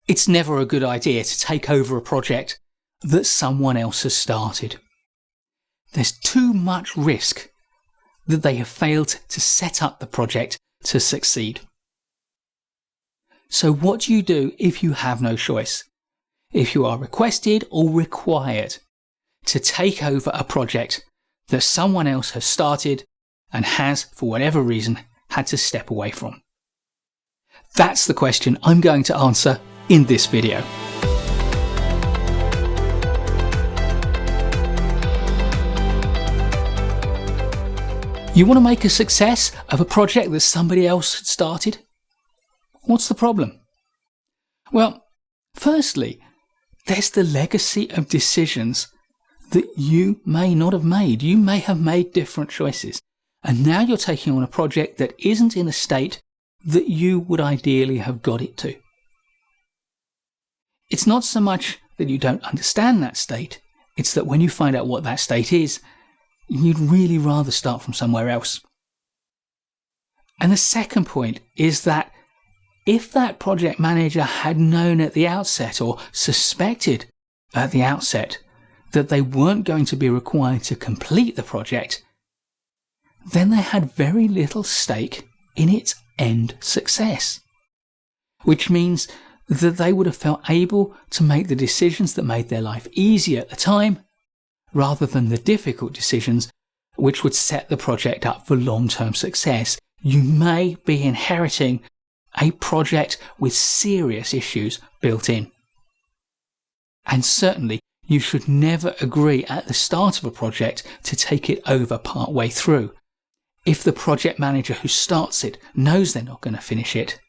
It's never a good idea to take over a project that someone else has started. There's too much risk that they have failed to set up the project to succeed. So what do you do if you have no choice? If you are requested or required to take over a project that someone else has started and has, for whatever reason, had to step away from? That's the question I'm going to answer in this video. You want to make a success of a project that somebody else had started? What's the problem? Well, firstly, there's the legacy of decisions that you may not have made. You may have made different choices, and now you're taking on a project that isn't in a state that you would ideally have got it to. It's not so much that you don't understand that state, it's that when you find out what that state is, you'd really rather start from somewhere else. And the second point is that if that project manager had known at the outset or suspected at the outset that they weren't going to be required to complete the project, then they had very little stake in its end success. Which means that they would have felt able to make the decisions that made their life easier at the time, rather than the difficult decisions which would set the project up for long-term success. You may be inheriting a project with serious issues built in. And certainly, you should never agree at the start of a project to take it over part way through. If the project manager who starts it knows they're not going to finish it,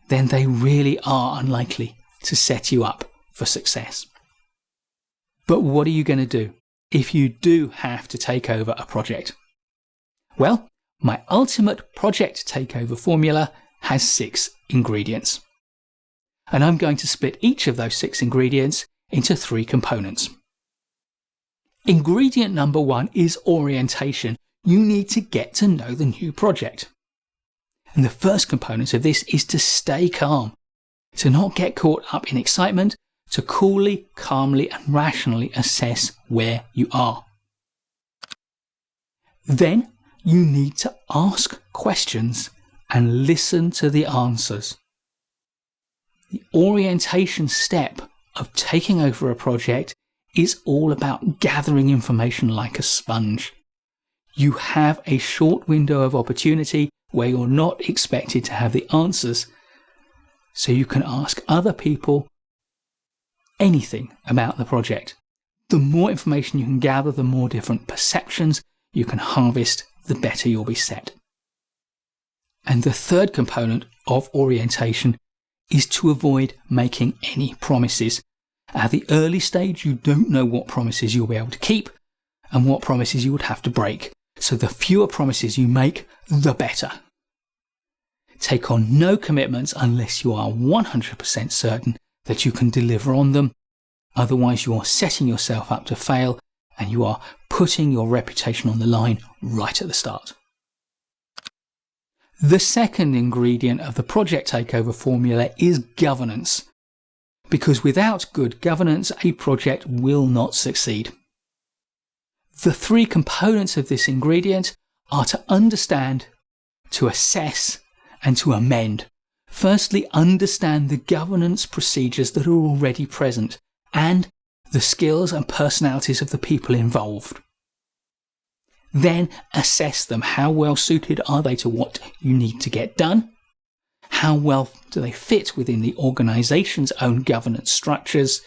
then they really are unlikely to set you up for success. But what are you going to do if you do have to take over a project? Well, my ultimate project takeover formula has 6 ingredients. And I'm going to split each of those 6 ingredients into 3 components. Ingredient number 1 is orientation. You need to get to know the new project. And the first component of this is to stay calm, to not get caught up in excitement, to coolly, calmly and rationally assess where you are. Then you need to ask questions and listen to the answers. The orientation step of taking over a project is all about gathering information like a sponge. You have a short window of opportunity where you're not expected to have the answers, so you can ask other people anything about the project. The more information you can gather, the more different perceptions you can harvest, the better you'll be set. And the third component of orientation is to avoid making any promises. At the early stage, you don't know what promises you'll be able to keep and what promises you would have to break. So the fewer promises you make, the better. Take on no commitments unless you are 100% certain that you can deliver on them. Otherwise, you are setting yourself up to fail and you are putting your reputation on the line right at the start. The second ingredient of the Project Takeover formula is governance. Because without good governance, a project will not succeed. The 3 components of this ingredient are to understand, to assess, and to amend. Firstly, understand the governance procedures that are already present and the skills and personalities of the people involved. Then assess them. How well suited are they to what you need to get done? How well do they fit within the organisation's own governance structures?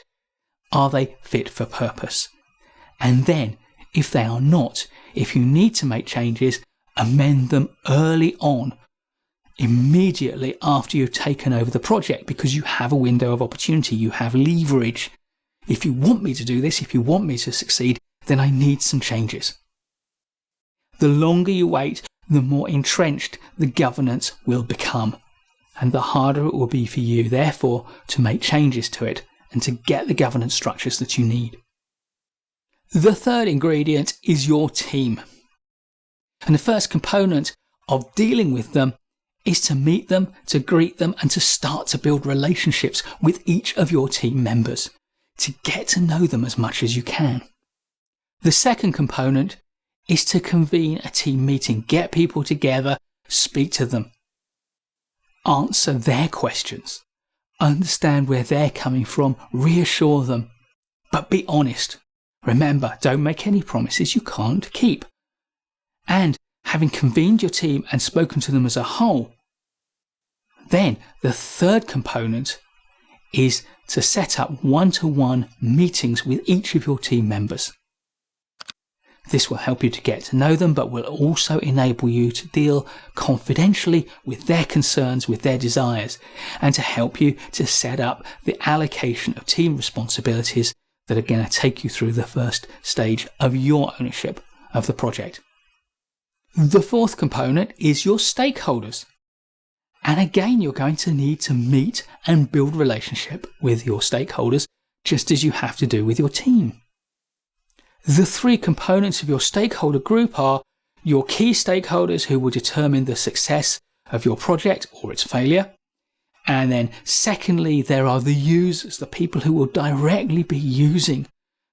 Are they fit for purpose? And then, if they are not, if you need to make changes, amend them early on, immediately after you've taken over the project, because you have a window of opportunity, you have leverage. If you want me to do this, if you want me to succeed, then I need some changes. The longer you wait, the more entrenched the governance will become, and the harder it will be for you, therefore, to make changes to it and to get the governance structures that you need. The third ingredient is your team. And the first component of dealing with them is to meet them, to greet them, and to start to build relationships with each of your team members, to get to know them as much as you can. The second component is to convene a team meeting, get people together, speak to them, answer their questions, understand where they're coming from, reassure them, but be honest. Remember, don't make any promises you can't keep. And having convened your team and spoken to them as a whole, then the third component is to set up one-to-one meetings with each of your team members. This will help you to get to know them, but will also enable you to deal confidentially with their concerns, with their desires, and to help you to set up the allocation of team responsibilities that are going to take you through the first stage of your ownership of the project. The fourth component is your stakeholders. And again, you're going to need to meet and build relationship with your stakeholders, just as you have to do with your team. The three components of your stakeholder group are your key stakeholders, who will determine the success of your project or its failure. And then secondly, there are the users, the people who will directly be using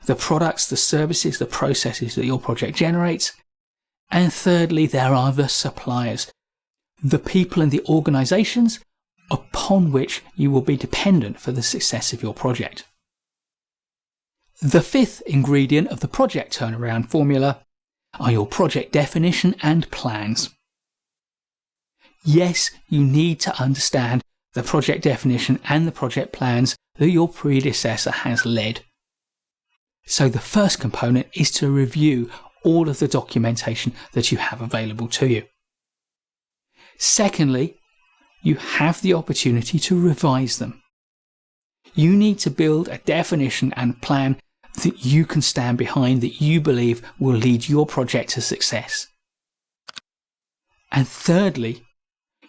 the products, the services, the processes that your project generates. And thirdly, there are the suppliers, the people and the organizations upon which you will be dependent for the success of your project. The fifth ingredient of the project turnaround formula are your project definition and plans. Yes, you need to understand the project definition and the project plans that your predecessor has led. So the first component is to review all of the documentation that you have available to you. Secondly, you have the opportunity to revise them. You need to build a definition and plan that you can stand behind, that you believe will lead your project to success. And thirdly,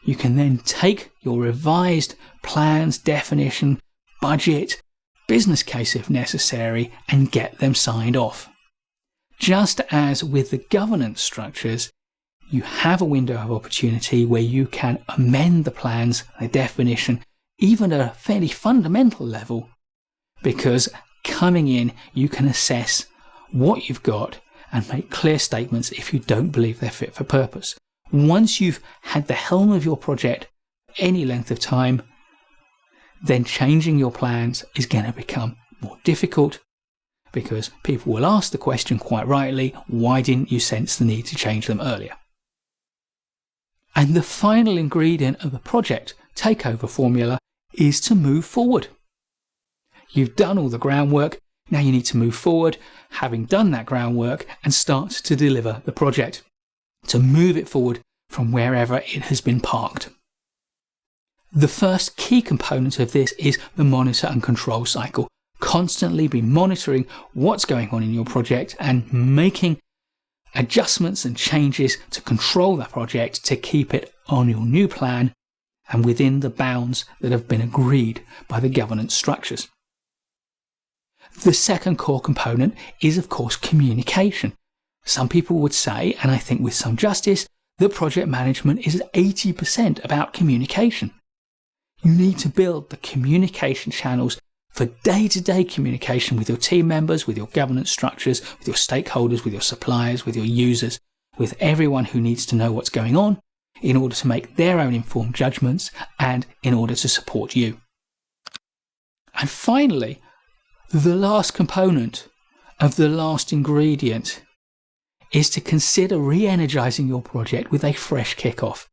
you can then take your revised plans, definition, budget, business case if necessary, and get them signed off. Just as with the governance structures, you have a window of opportunity where you can amend the plans, the definition, even at a fairly fundamental level, because coming in, you can assess what you've got and make clear statements if you don't believe they're fit for purpose. Once you've had the helm of your project any length of time, then changing your plans is going to become more difficult, because people will ask the question quite rightly, why didn't you sense the need to change them earlier? And the final ingredient of the project takeover formula is to move forward. You've done all the groundwork, now you need to move forward, having done that groundwork, and start to deliver the project, to move it forward from wherever it has been parked. The first key component of this is the monitor and control cycle. Constantly be monitoring what's going on in your project and making adjustments and changes to control that project to keep it on your new plan and within the bounds that have been agreed by the governance structures. The second core component is, of course, communication. Some people would say, and I think with some justice, that project management is 80% about communication. You need to build the communication channels for day-to-day communication with your team members, with your governance structures, with your stakeholders, with your suppliers, with your users, with everyone who needs to know what's going on in order to make their own informed judgments and in order to support you. And finally, the last component of the last ingredient is to consider re-energizing your project with a fresh kickoff.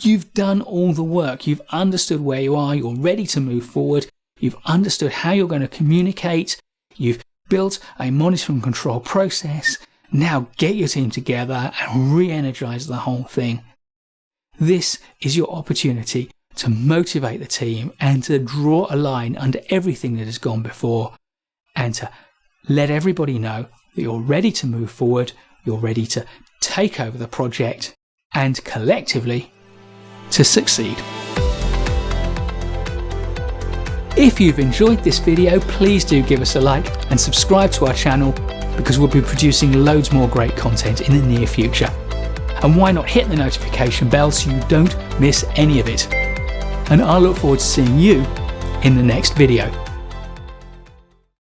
You've done all the work, you've understood where you are, you're ready to move forward, you've understood how you're going to communicate, you've built a monitor and control process. Now get your team together and re-energize the whole thing. This is your opportunity to motivate the team and to draw a line under everything that has gone before, and to let everybody know that you're ready to move forward, you're ready to take over the project, and collectively to succeed. If you've enjoyed this video, please do give us a like and subscribe to our channel, because we'll be producing loads more great content in the near future. And why not hit the notification bell so you don't miss any of it? And I look forward to seeing you in the next video.